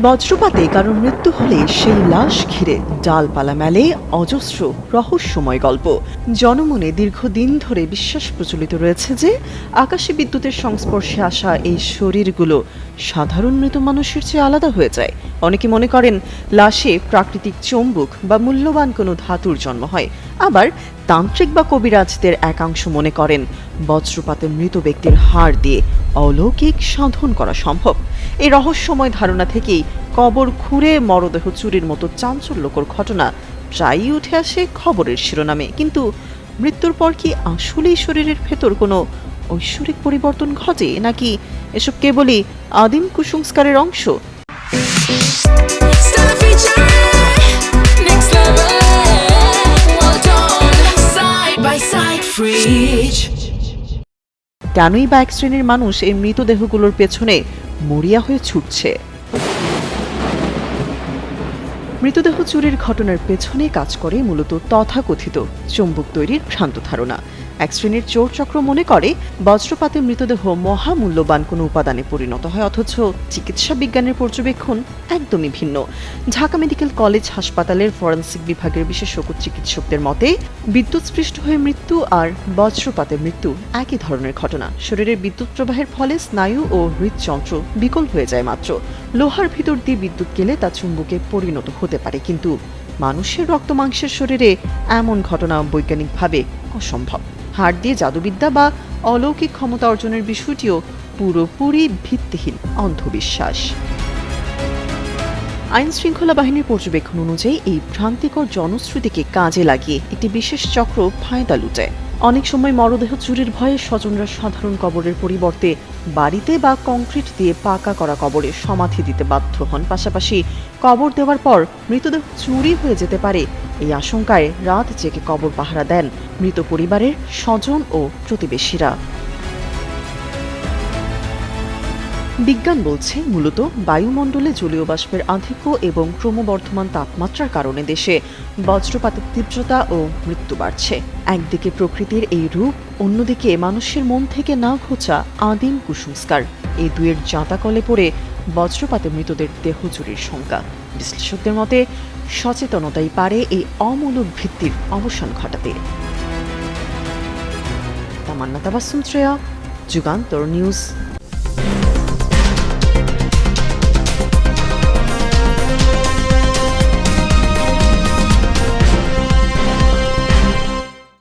বজ্রপাতে কারোর মৃত্যু হলে সেই লাশ ঘিরে ডালপালা মেলে অজস্র রহস্যময় গল্প। জনমনে দীর্ঘদিন ধরে বিশ্বাস প্রচলিত রয়েছে যে আকাশে বিদ্যুতের সংস্পর্শে আসা এই শরীরগুলো সাধারণ মৃত মানুষের চেয়ে আলাদা হয়ে যায়। অনেকে মনে করেন লাশে প্রাকৃতিক চৌম্বক বা মূল্যবান কোনো ধাতুর জন্ম হয়। আবার তান্ত্রিক বা কবিরাজদের একাংশ মনে করেন বজ্রপাতে মৃত ব্যক্তির হাড় দিয়ে অলৌকিক সাধন করা সম্ভব। এই রহস্যময় ধারণা থেকেই কবর খুঁড়ে মরদেহ চুরির মতো চাঞ্চল্যকর ঘটনা প্রায়ই উঠে আসে খবরের শিরোনামে। কিন্তু মৃত্যুর পর কি আসলেই শরীরের ভেতর কোনো ঐশ্বরিক পরিবর্তন ঘটে, নাকি এসব কেবলই আদিম কুসংস্কারের অংশ? কেনই বা এক শ্রেণীর মানুষ এই মৃতদেহগুলোর পেছনে মরিয়া হয়ে ছুটছে? মৃতদেহ চুরির ঘটনার পেছনে কাজ করে মূলত তথাকথিত চৌম্বক তৈরির ভ্রান্ত ধারণা। এক শ্রেণীর চোর চক্র মনে করে বজ্রপাতে মৃতদেহ মহামূল্যবান কোনো উপাদানে পরিণত হয়, অথচ চিকিৎসা বিজ্ঞানের পর্যবেক্ষণ একদমই ভিন্ন। ঢাকা মেডিকেল কলেজ হাসপাতালের ফরেনসিক বিভাগের বিশেষজ্ঞ চিকিৎসকদের মতে বিদ্যুৎস্পৃষ্ট হয়ে মৃত্যু আর বজ্রপাতে মৃত্যু একই ধরনের ঘটনা। শরীরের বিদ্যুৎ প্রবাহের ফলে স্নায়ু ও হৃদযন্ত্র বিকল হয়ে যায় মাত্র। লোহার ভিতর দিয়ে বিদ্যুৎ গেলে তা চুম্বকে পরিণত হতে পারে, কিন্তু মানুষের রক্ত মাংসের শরীরে এমন ঘটনা বৈজ্ঞানিকভাবে অসম্ভব। হাড় দিয়ে জাদুবিদ্যা বা অলৌকিক ক্ষমতা অর্জনের বিষয়টিও পুরোপুরি ভিত্তিহীন অন্ধবিশ্বাস। আইন শৃঙ্খলা বাহিনীর পর্যবেক্ষণ অনুযায়ী এই ভ্রান্তিকর জনশ্রুতিকে কাজে লাগিয়ে একটি বিশেষ চক্র ফায়দা লুটে। অনেক সময় মরদেহ চুরির ভয়ে স্বজনরা সাধারণ কবরের পরিবর্তে বাড়িতে বা কংক্রিট দিয়ে পাকা করা কবরে সমাধি দিতে বাধ্য হন। পাশাপাশি কবর দেওয়ার পর মৃতদেহ চুরি হয়ে যেতে পারে এই আশঙ্কায় রাত জেগে কবর পাহারা দেন মৃত পরিবারের স্বজন ও প্রতিবেশীরা। বিজ্ঞান বলছে মূলত বায়ুমণ্ডলে জলীয় বাষ্পের আধিক্য এবং ক্রমবর্ধমান তাপমাত্রার কারণে দেশে বজ্রপাতের তীব্রতা ও মৃত্যু বাড়ছে। একদিকে প্রকৃতির এই রূপ, অন্যদিকে মানুষের মন থেকে না ঘোচা আদিম কুসংস্কার, এই দুয়ের জাঁতাকলে পড়ে বজ্রপাতে মৃতদের দেহ চুরির শঙ্কা। বিশ্লেষকদের মতে সচেতনতাই পারে এই অমূলক ভিত্তির অবসান ঘটাতে। তামান্না তাবাসসুম শ্রেয়া, যুগান্তর নিউজ।